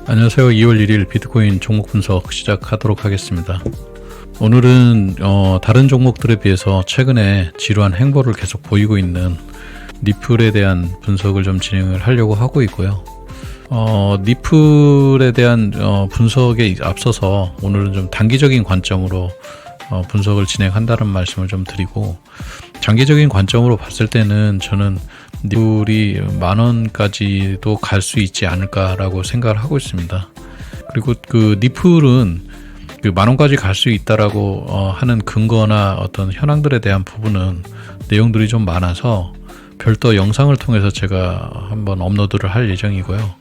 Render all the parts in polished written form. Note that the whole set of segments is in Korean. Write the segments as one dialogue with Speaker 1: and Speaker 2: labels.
Speaker 1: 안녕하세요. 2월 1일 비트코인 종목 분석 시작하도록 하겠습니다. 오늘은 다른 종목들에 비해서 최근에 지루한 행보를 계속 보이고 있는 니플에 대한 분석을 좀 진행을 하려고 하고 있고요. 니플에 대한 분석에 앞서서 오늘은 좀 단기적인 관점으로 분석을 진행한다는 말씀을 좀 드리고, 장기적인 관점으로 봤을 때는 저는 니플이 10,000원까지도 갈 수 있지 않을까라고 생각을 하고 있습니다. 그리고 그 니플은 그 10,000원까지 갈 수 있다라고 하는 근거나 어떤 현황들에 대한 부분은 내용들이 좀 많아서 별도 영상을 통해서 제가 한번 업로드를 할 예정이고요.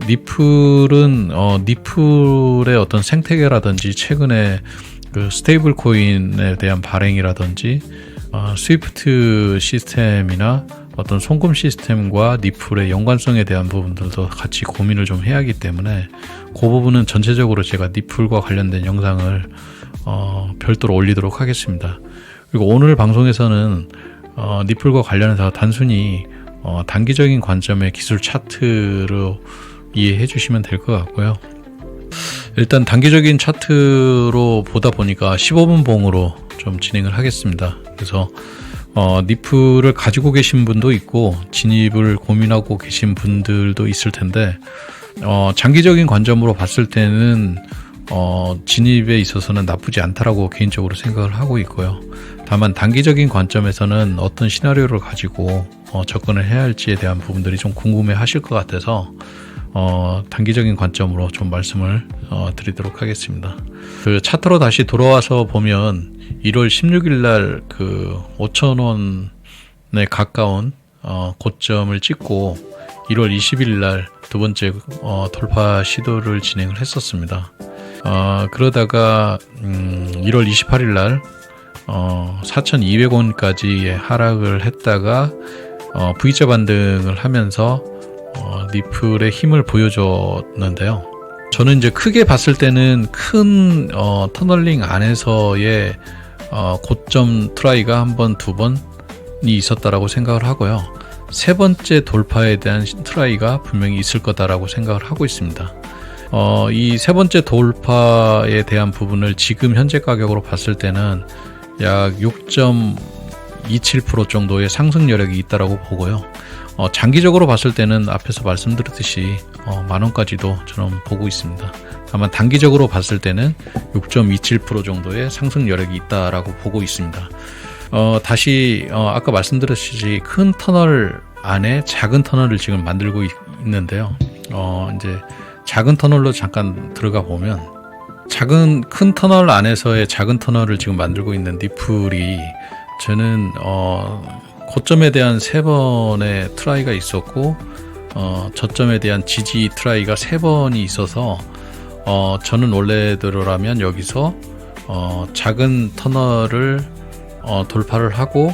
Speaker 1: 니플은 니플의 어떤 생태계라든지 최근에 그 스테이블 코인에 대한 발행이라든지 스위프트 시스템이나 어떤 송금 시스템과 니플의 연관성에 대한 부분들도 같이 고민을 좀 해야 하기 때문에 그 부분은 전체적으로 제가 니플과 관련된 영상을 별도로 올리도록 하겠습니다. 그리고 오늘 방송에서는 니플과 관련해서 단순히 단기적인 관점의 기술 차트로 이해해 주시면 될 것 같고요. 일단 단기적인 차트로 보다 보니까 15분 봉으로 좀 진행을 하겠습니다. 그래서 니플을 가지고 계신 분도 있고 진입을 고민하고 계신 분들도 있을 텐데, 장기적인 관점으로 봤을 때는 진입에 있어서는 나쁘지 않다라고 개인적으로 생각을 하고 있고요. 다만 단기적인 관점에서는 어떤 시나리오를 가지고 접근을 해야 할지에 대한 부분들이 좀 궁금해 하실 것 같아서 단기적인 관점으로 좀 말씀을 드리도록 하겠습니다. 그 차트로 다시 돌아와서 보면 1월 16일 날 그 5,000원에 가까운 고점을 찍고 1월 20일 날 두 번째 돌파 시도를 진행을 했었습니다. 그러다가 1월 28일 날 4,200원까지 하락을 했다가 V자 반등을 하면서 니플의 힘을 보여줬는데요. 저는 이제 크게 봤을 때는 큰 터널링 안에서의 고점 트라이가 한 번, 두 번이 있었다라고 생각을 하고요. 세 번째 돌파에 대한 트라이가 분명히 있을 거다라고 생각을 하고 있습니다. 이 세 번째 돌파에 대한 부분을 지금 현재 가격으로 봤을 때는 약 6.27% 정도의 상승 여력이 있다라고 보고요. 장기적으로 봤을 때는 앞에서 말씀드렸듯이 10,000원까지도 저는 보고 있습니다. 다만 단기적으로 봤을 때는 6.27% 정도의 상승 여력이 있다라고 보고 있습니다. 다시 아까 말씀드렸듯이 큰 터널 안에 작은 터널을 지금 만들고 있는데요. 이제 작은 터널로 잠깐 들어가 보면 큰 터널 안에서의 작은 터널을 지금 만들고 있는 니플이, 저는 고점에 대한 3번의 트라이가 있었고 저점에 대한 지지 트라이가 3번이 있어서 저는 원래대로라면 여기서 작은 터널을 돌파를 하고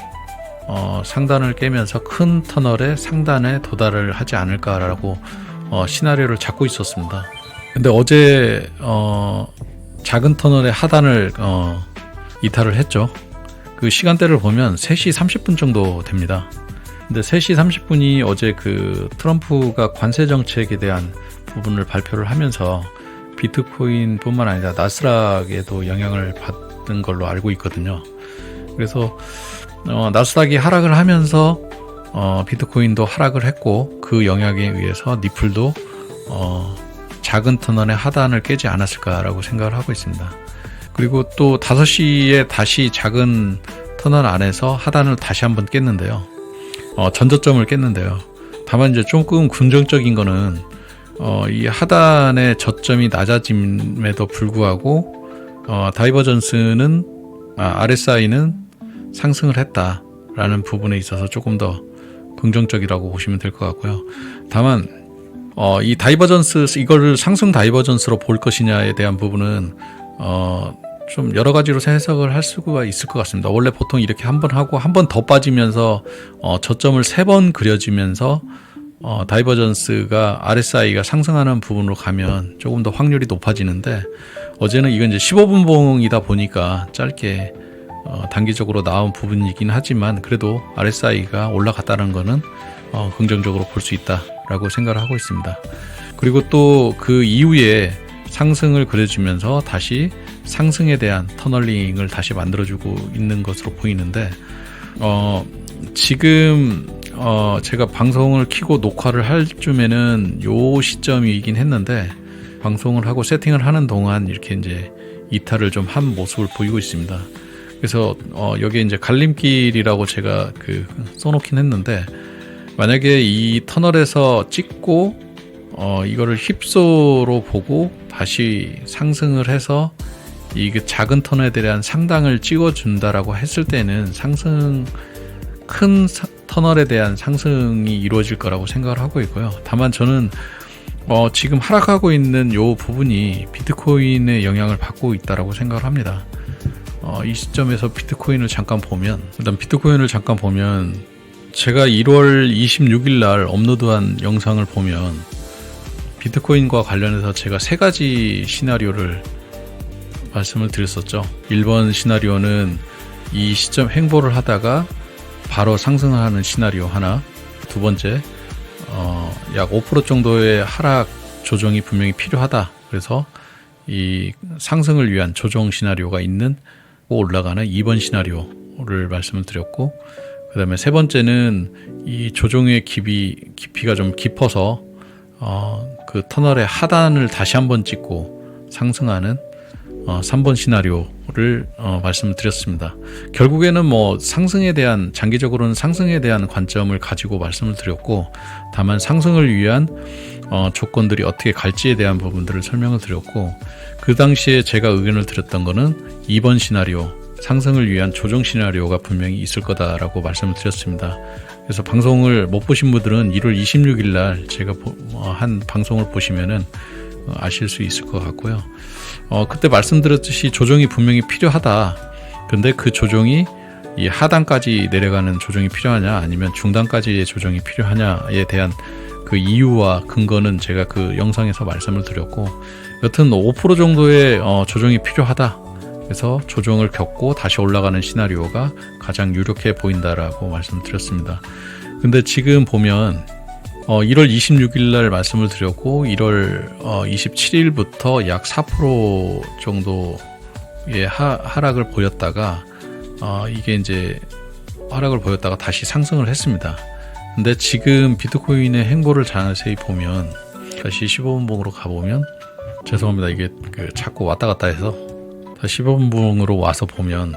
Speaker 1: 상단을 깨면서 큰 터널의 상단에 도달을 하지 않을까라고 시나리오를 잡고 있었습니다. 근데 어제 작은 터널의 하단을 이탈을 했죠. 그 시간대를 보면 3시 30분 정도 됩니다. 근데 3시 30분이 어제 그 트럼프가 관세 정책에 대한 부분을 발표를 하면서 비트코인 뿐만 아니라 나스닥에도 영향을 받은 걸로 알고 있거든요. 그래서 나스닥이 하락을 하면서 비트코인도 하락을 했고, 그 영향에 의해서 니플도 작은 터널의 하단을 깨지 않았을까라고 생각을 하고 있습니다. 그리고 또 5시에 다시 작은 터널 안에서 하단을 다시 한번 깼는데요. 전저점을 깼는데요. 다만 이제 조금 긍정적인 거는 이 하단의 저점이 낮아짐에도 불구하고 다이버전스는 RSI는 상승을 했다라는 부분에 있어서 조금 더 긍정적이라고 보시면 될 것 같고요. 다만 이 다이버전스, 이거를 상승 다이버전스로 볼 것이냐에 대한 부분은 좀 여러 가지로 해석을 할 수가 있을 것 같습니다. 원래 보통 이렇게 한 번 하고 한 번 더 빠지면서 저점을 3번 그려지면서 다이버전스가 RSI가 상승하는 부분으로 가면 조금 더 확률이 높아지는데, 어제는 이건 이제 15분 봉이다 보니까 짧게 단기적으로 나온 부분이긴 하지만 그래도 RSI가 올라갔다는 거는 긍정적으로 볼 수 있다라고 생각을 하고 있습니다. 그리고 또 그 이후에 상승을 그려주면서 다시 상승에 대한 터널링을 다시 만들어주고 있는 것으로 보이는데, 지금 제가 방송을 켜고 녹화를 할 쯤에는 요 시점이긴 했는데, 방송을 하고 세팅을 하는 동안 이렇게 이제 이탈을 좀 한 모습을 보이고 있습니다. 그래서 여기에 이제 갈림길이라고 제가 써놓긴 했는데, 만약에 이 터널에서 찍고 이거를 힙소로 보고 다시 상승을 해서 이 작은 터널에 대한 상당을 찍어준다라고 했을 때는 큰 터널에 대한 상승이 이루어질 거라고 생각을 하고 있고요. 다만 저는 지금 하락하고 있는 요 부분이 비트코인의 영향을 받고 있다라고 생각을 합니다. 이 시점에서 비트코인을 잠깐 보면, 제가 1월 26일 날 업로드한 영상을 보면 비트코인과 관련해서 제가 3가지 시나리오를 말씀을 드렸었죠. 1번 시나리오는 이 시점 횡보를 하다가 바로 상승을 하는 시나리오 하나, 두 번째 약 5% 정도의 하락 조정이 분명히 필요하다. 그래서 이 상승을 위한 조정 시나리오가 있는 올라가는 2번 시나리오를 말씀을 드렸고, 그 다음에 세 번째는 이 조정의 깊이가 좀 깊어서 그 터널의 하단을 다시 한번 찍고 상승하는 3번 시나리오를 말씀을 드렸습니다. 결국에는 장기적으로는 상승에 대한 관점을 가지고 말씀을 드렸고, 다만 상승을 위한 조건들이 어떻게 갈지에 대한 부분들을 설명을 드렸고, 그 당시에 제가 의견을 드렸던 거는 2번 시나리오, 상승을 위한 조정 시나리오가 분명히 있을 거다라고 말씀을 드렸습니다. 그래서 방송을 못 보신 분들은 1월 26일 날 제가 한 방송을 보시면은 아실 수 있을 것 같고요. 그때 말씀드렸듯이 조정이 분명히 필요하다. 근데 그 조정이 이 하단까지 내려가는 조정이 필요하냐, 아니면 중단까지의 조정이 필요하냐에 대한 그 이유와 근거는 제가 그 영상에서 말씀을 드렸고, 여튼 5% 정도의 조정이 필요하다. 그래서 조정을 겪고 다시 올라가는 시나리오가 가장 유력해 보인다라고 말씀드렸습니다. 근데 지금 보면 1월 26일 날 말씀을 드렸고, 1월 27일부터 약 4% 정도의 하락을 보였다가 이게 이제 하락을 보였다가 다시 상승을 했습니다. 근데 지금 비트코인의 행보를 자세히 보면, 다시 15분봉으로 가보면, 죄송합니다. 이게 자꾸 왔다 갔다 해서 다시 15분봉으로 와서 보면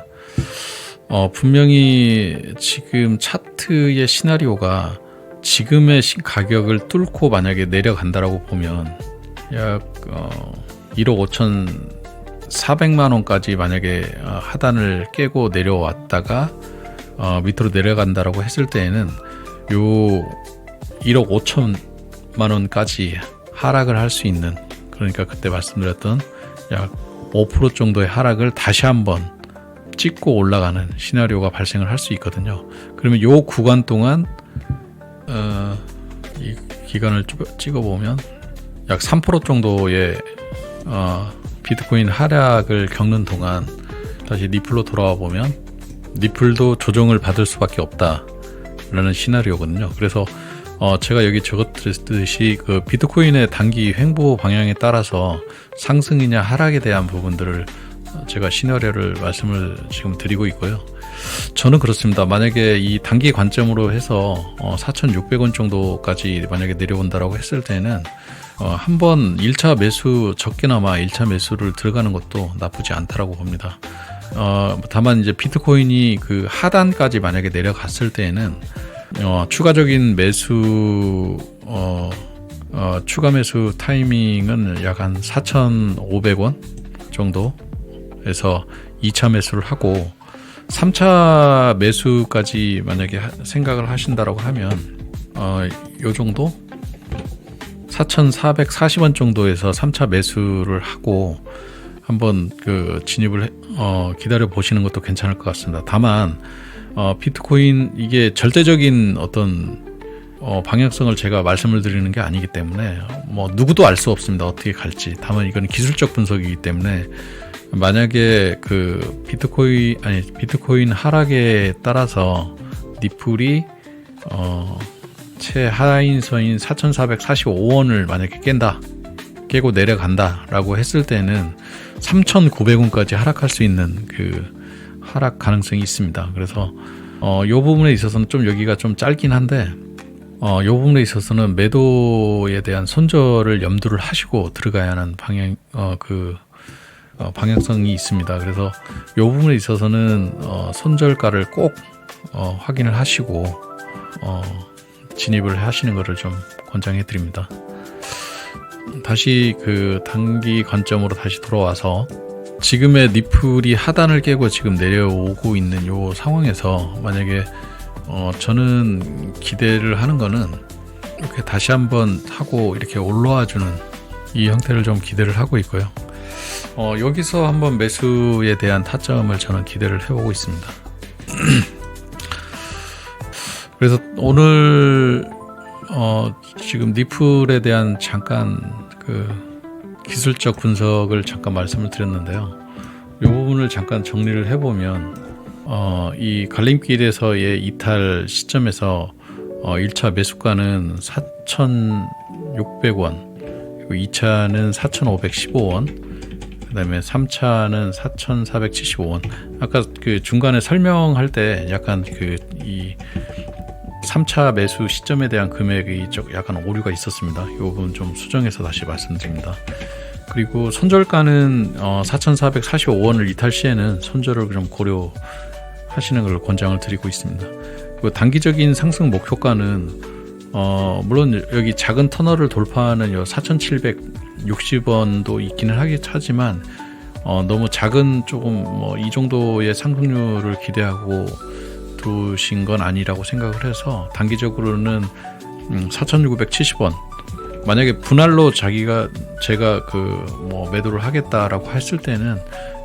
Speaker 1: 분명히 지금 차트의 시나리오가 지금의 가격을 뚫고 만약에 내려간다라고 보면 약 1억 5,400만 원까지 만약에 하단을 깨고 내려왔다가 밑으로 내려간다라고 했을 때에는 요 1억 5천만 원까지 하락을 할 수 있는, 그러니까 그때 말씀드렸던 약 5% 정도의 하락을 다시 한번 찍고 올라가는 시나리오가 발생을 할 수 있거든요. 그러면 요 구간 동안 이 기간을 찍어보면 약 3% 정도의 비트코인 하락을 겪는 동안 다시 리플로 돌아와 보면 리플도 조정을 받을 수밖에 없다라는 시나리오거든요. 그래서 제가 여기 적었듯이 그 비트코인의 단기 횡보 방향에 따라서 상승이냐 하락에 대한 부분들을 제가 시나리오를 말씀을 지금 드리고 있고요. 저는 그렇습니다. 만약에 이 단기 관점으로 해서 4,600원 정도까지 만약에 내려온다라고 했을 때는 한번 1차 매수, 적게나마 1차 매수를 들어가는 것도 나쁘지 않다라고 봅니다. 다만 이제 비트코인이 그 하단까지 만약에 내려갔을 때에는 추가적인 매수 추가 매수 타이밍은 약 한 4,500원 정도에서 2차 매수를 하고, 3차 매수까지 만약에 생각을 하신다라고 하면 요 정도 4,440원 정도에서 3차 매수를 하고 한번 진입을 기다려 보시는 것도 괜찮을 것 같습니다. 다만 비트코인 이게 절대적인 어떤 방향성을 제가 말씀을 드리는 게 아니기 때문에 누구도 알 수 없습니다. 어떻게 갈지. 다만 이건 기술적 분석이기 때문에 만약에 비트코인 하락에 따라서 리플이 최하인선인 4,445원을 만약에 깨고 내려간다 라고 했을 때는 3,900원까지 하락할 수 있는 그 하락 가능성이 있습니다. 그래서 이 부분에 있어서는 좀 여기가 좀 짧긴 한데 이 부분에 있어서는 매도에 대한 손절을 염두를 하시고 들어가야 하는 방향성이 있습니다. 그래서 이 부분에 있어서는 손절가를 꼭 확인을 하시고 진입을 하시는 것을 좀 권장해 드립니다. 다시 그 단기 관점으로 다시 돌아와서 지금의 니플이 하단을 깨고 지금 내려오고 있는 이 상황에서 만약에 저는 기대를 하는 거는 이렇게 다시 한번 하고 이렇게 올라와 주는 이 형태를 좀 기대를 하고 있고요. 여기서 한번 매수에 대한 타점을 저는 기대를 해보고 있습니다. 그래서 오늘 지금 니플에 대한 잠깐 그 기술적 분석을 잠깐 말씀을 드렸는데요. 이 부분을 잠깐 정리를 해보면 이 갈림길에서의 이탈 시점에서 1차 매수가는 4,600원, 그리고 2차는 4,515원, 그 다음에 3차는 4,475원. 아까 그 중간에 설명할 때 약간 이 3차 매수 시점에 대한 금액이 약간 오류가 있었습니다. 이 부분 좀 수정해서 다시 말씀드립니다. 그리고 손절가는 4,445원을 이탈 시에는 손절을 좀 고려하시는 걸 권장을 드리고 있습니다. 그리고 단기적인 상승 목표가는 물론 여기 작은 터널을 돌파하는 4,760원도 있기는 하지만 너무 작은 조금 이 정도의 상승률을 기대하고 두신 건 아니라고 생각을 해서 단기적으로는 4,970원, 만약에 분할로 제가 매도를 하겠다라고 했을 때는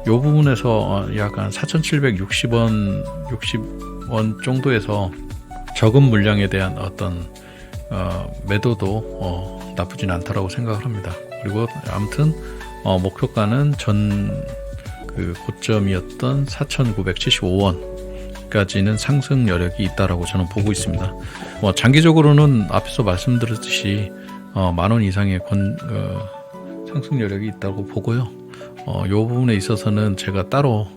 Speaker 1: 이 부분에서 약간 4,760원, 60원 정도에서 적은 물량에 대한 어떤 매도도 나쁘진 않다라고 생각을 합니다. 그리고 아무튼 목표가는 전 그 고점이었던 4,975원까지는 상승 여력이 있다라고 저는 보고 있습니다. 장기적으로는 앞에서 말씀드렸듯이 10,000원 이상의 상승 여력이 있다고 보고요. 이 부분에 있어서는 제가 따로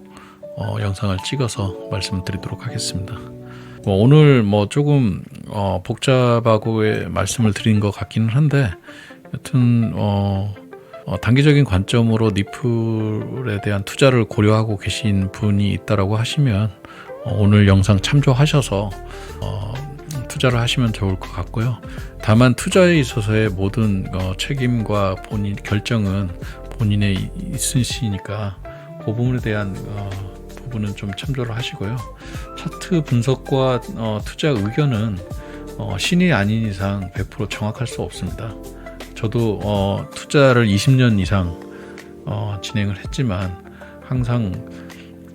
Speaker 1: 영상을 찍어서 말씀드리도록 하겠습니다. 오늘 조금 복잡하고 말씀을 드린 것 같기는 한데, 여튼 단기적인 관점으로 니플에 대한 투자를 고려하고 계신 분이 있다라고 하시면 오늘 영상 참조하셔서 투자를 하시면 좋을 것 같고요. 다만 투자에 있어서의 모든 책임과 결정은 본인에 있으시니까 그 부분에 대한 부분은 좀 참조를 하시고요. 차트 분석과 투자 의견은 신이 아닌 이상 100% 정확할 수 없습니다. 저도 투자를 20년 이상 진행을 했지만 항상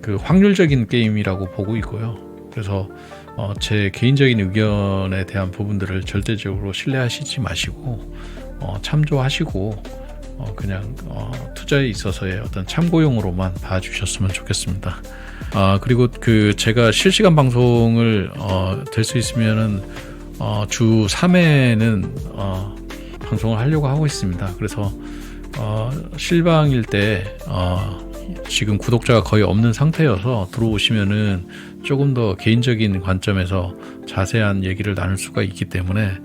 Speaker 1: 그 확률적인 게임이라고 보고 있고요. 그래서 제 개인적인 의견에 대한 부분들을 절대적으로 신뢰하시지 마시고 참조하시고 그냥 투자에 있어서의 어떤 참고용으로만 봐주셨으면 좋겠습니다. 그리고 제가 실시간 방송을 될 수 있으면은 주 3회는 방송을 하려고 하고 있습니다. 그래서 실방일 때 지금 구독자가 거의 없는 상태여서 들어오시면은 조금 더 개인적인 관점에서 자세한 얘기를 나눌 수가 있기 때문에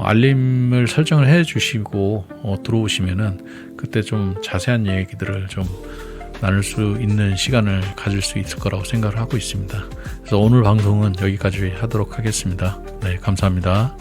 Speaker 1: 알림을 설정을 해 주시고 들어오시면은 그때 좀 자세한 얘기들을 좀 나눌 수 있는 시간을 가질 수 있을 거라고 생각을 하고 있습니다. 그래서 오늘 방송은 여기까지 하도록 하겠습니다. 네, 감사합니다.